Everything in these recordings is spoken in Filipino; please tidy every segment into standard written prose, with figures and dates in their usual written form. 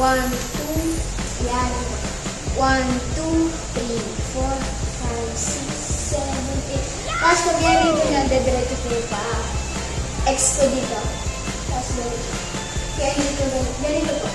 1, 2, yan. 1, 2, 3, 4, 5, 6, 7, 8. Tapos pag yan ito na, dediretso ko yung pa. X ko dito. Tapos ganito. Kaya dito, ganito po.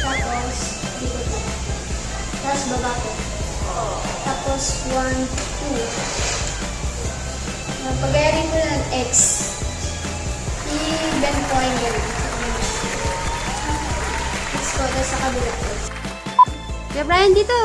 Tapos, dito po. Tapos baba ko. Tapos 1, 2. Pag-ayarin ko na ng X, i-bend ko yung ganito. X ko, tapos sa kabila ko. Kaya Brian, dito!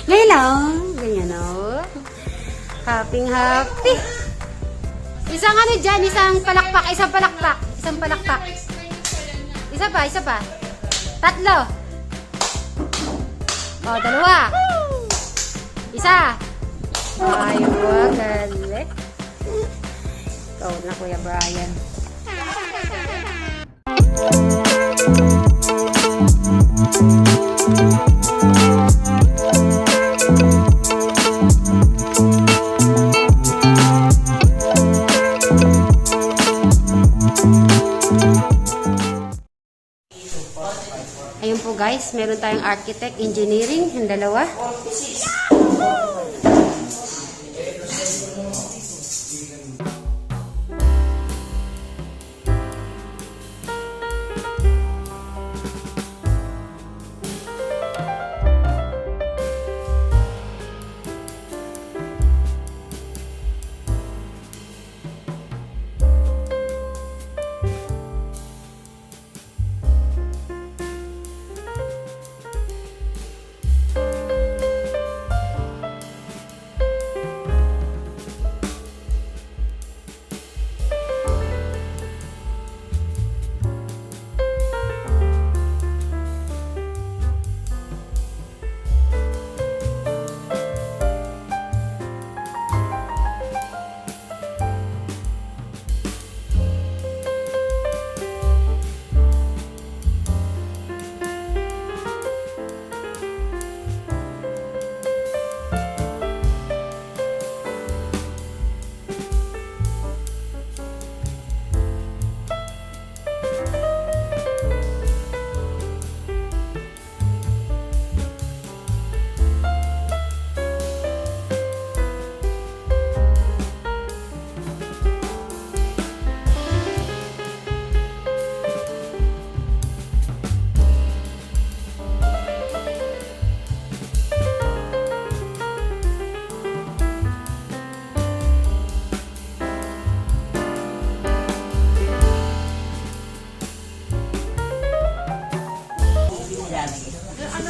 Ngayon lang. Ganyan o. Happy. Isang ano dyan, isang palakpak. Isa pa. Tatlo. O, dalawa. Isa. Ay, galing. Ikaw na, Kuya Brian. Ayun po guys, meron tayong architect, engineering, yung dalawa.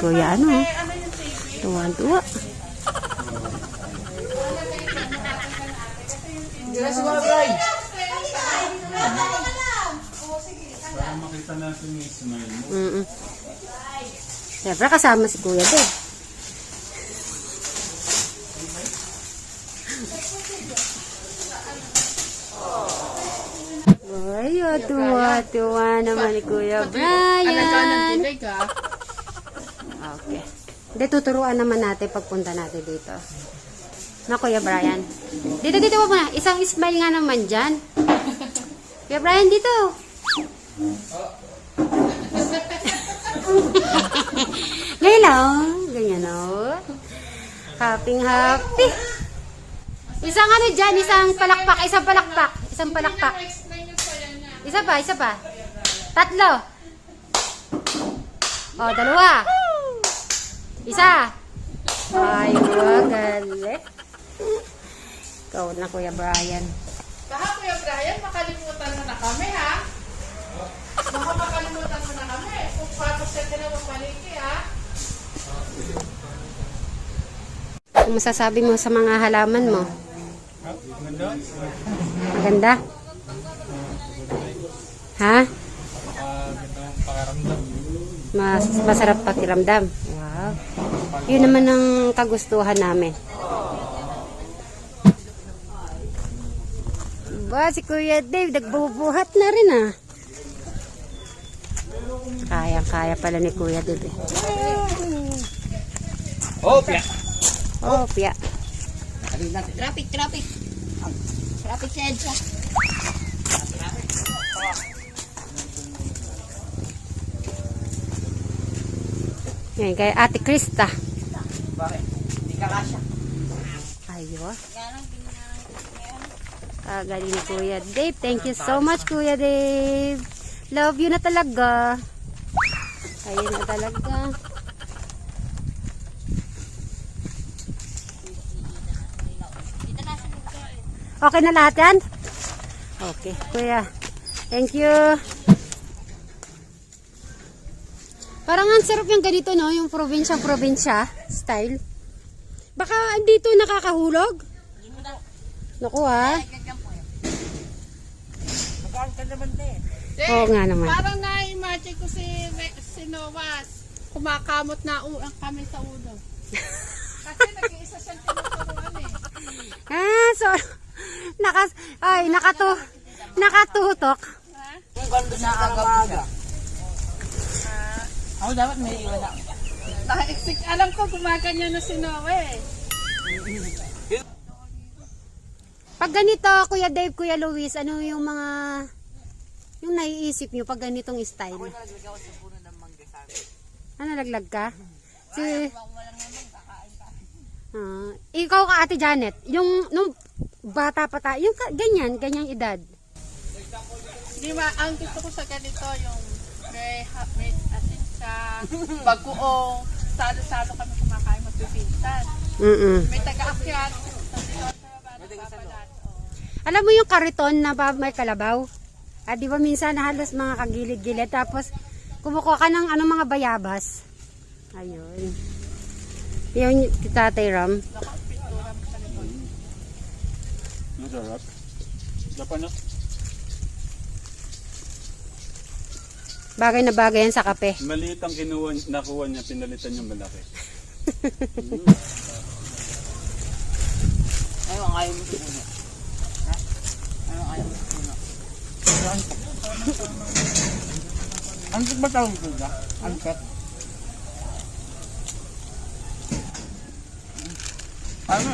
Kuya ano, tuwa-tuwa. Para makita natin yung smile mo. Siyempre kasama si Kuya din. Ay, tuwa-tuwa naman ni Kuya Brian. Okay. Hindi, tuturuan naman natin pagpunta natin dito. Na, Kuya Brian. Dito mo muna. Isang smile nga naman dyan. Kuya Brian, dito. Ngayon lang. Ganyan o. Happy. Isang ano dyan, isang palakpak. Isa pa. Tatlo. O, dalawa. Isa. Ay, galing. Ikaw na, Kuya Brian. Kuya Brian, makalimutan mo na kami, ha? Baka makalimutan mo na kami. Kung patos sa dalawang paliki, ha? Ano masasabi mo sa mga halaman mo? Maganda? Ha? Masarap pakiramdam. Wow. Yun naman ang kagustuhan namin. Ba, si Kuya Dave, nagbubuhat na rin ah. Kaya pala ni Kuya Dave. Opya! Opya. Traffic sa EDSA. Yan, kay Ate Krista. Bakit? Hindi ka kasya. Ayos. Galing ni Kuya Dave. Thank you so much, Kuya Dave. Love you na talaga. Ayun na talaga. Okay na lahat yan? Okay, Kuya. Thank you. Parang ang sarap yung ganito, no? Yung probinsya style. Baka dito nakakahulog? Naku, ha? Magkakaroon ka naman din. Oo nga naman. Parang na-imagine ko si Novas. Kumakamot na kami sa ulo. Kasi nag-iisa siyang tinuturuan eh. So, nakatutok. Kung ganda na aga. Ako dapat may iwan ako. Alam ko gumaganyan na si Noe eh. Pag ganito, Kuya Dave, Kuya Luis, ano yung mga yung naiisip nyo pag ganitong style? Ako nalaglag ako sa puno ng mangga sa akin. Ano, nalaglag ka? Ikaw ka, Ate Janet, yung nung bata pa tayo, yung ganyang edad. Di ba, ang gusto ko sa ganito yung may asin siya, bagoong, salo-salo kami kumakain magpipinsan. May taga-akyat, Alam mo yung kariton na may kalabaw? Di ba minsan halos mga kagilid-gilid tapos kumukuha ka ng mga bayabas. Ayun. Yung Tatay Ram. Masarap. Dapat na. Bagay na bagay yan sa kape. Maliit ang nakuha niya, pinalitan yung malaki. Ayaw mo sa puno. Ha? Ayaw mo sa puno. Antik ba tawag ko ka? Antik. Ano?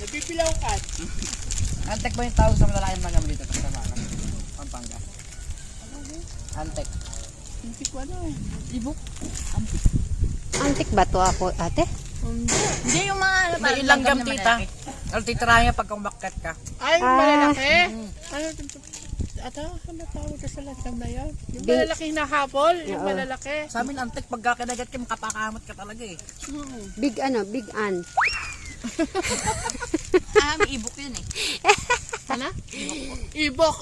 nagpipilaw ka. Antek ba yung tawag sa malalaking magam dito? Pampanga. Antek. Hindi ko ano eh. Ibok. Antik ba to ako, ate? Hindi yung mga may langgam tita. Ang titirahin pag umakyat ka. Ay, malalaki. Ano ano tawag ka sa langgam na yan? Yung malalaking nahabol, yung malalaki. Sa amin antek pag kinagat ka makapakamot ka talaga eh. Big ant. May ibok yun eh. Ano? Ibok,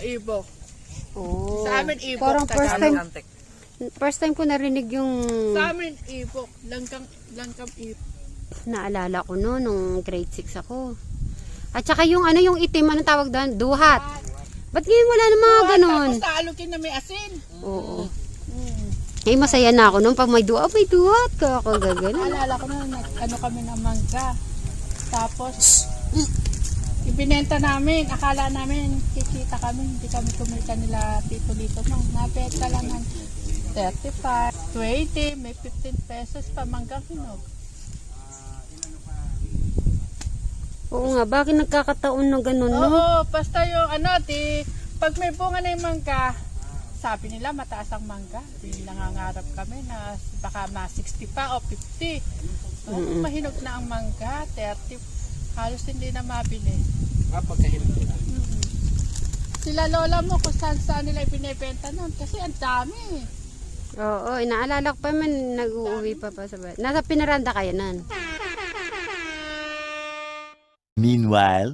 ibok. Oh. Sa amin ibok. Parang Antek. first time ko narinig yung Sa amin ibok. Langkang ibok. naalala ko no nung grade 6 ako. At saka yung yung itim, anong tawag doon? Duhat. Ba't ngayon wala na mga ganon? Tapos taalugin na may asin. Oo. Eh, masaya na ako nung pag may duhat ka ako gagano. Alala ko na ano kami ng mangga. Tapos ibinenta namin, akala namin kikita kami, hindi kami kumita nila tito dito. No, nabenta lang ng 35, 20, may 15 pesos pa manggang hinog. Oo nga, bakit nagkakataon na ganun, no? Oo, basta yung pag may bunga na yung mangga, sabi nila mataas ang mangga. Nangangarap kami na baka ma 60 pa o 50. So, mahinog na ang mangga, 30, halos hindi na mabili. Pagkahinog nila. Sila lola mo kung saan nila ibinebenta nun kasi ang dami. Oo, inaalala ko pa man, nag-uuwi pa sa bahay. Nasa Pinaranda kayo nan. Meanwhile,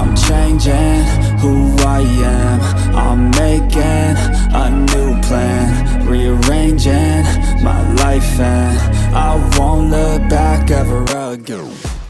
I'm changing who I am. I'm making a new plan, rearranging my life, and I won't look back ever again.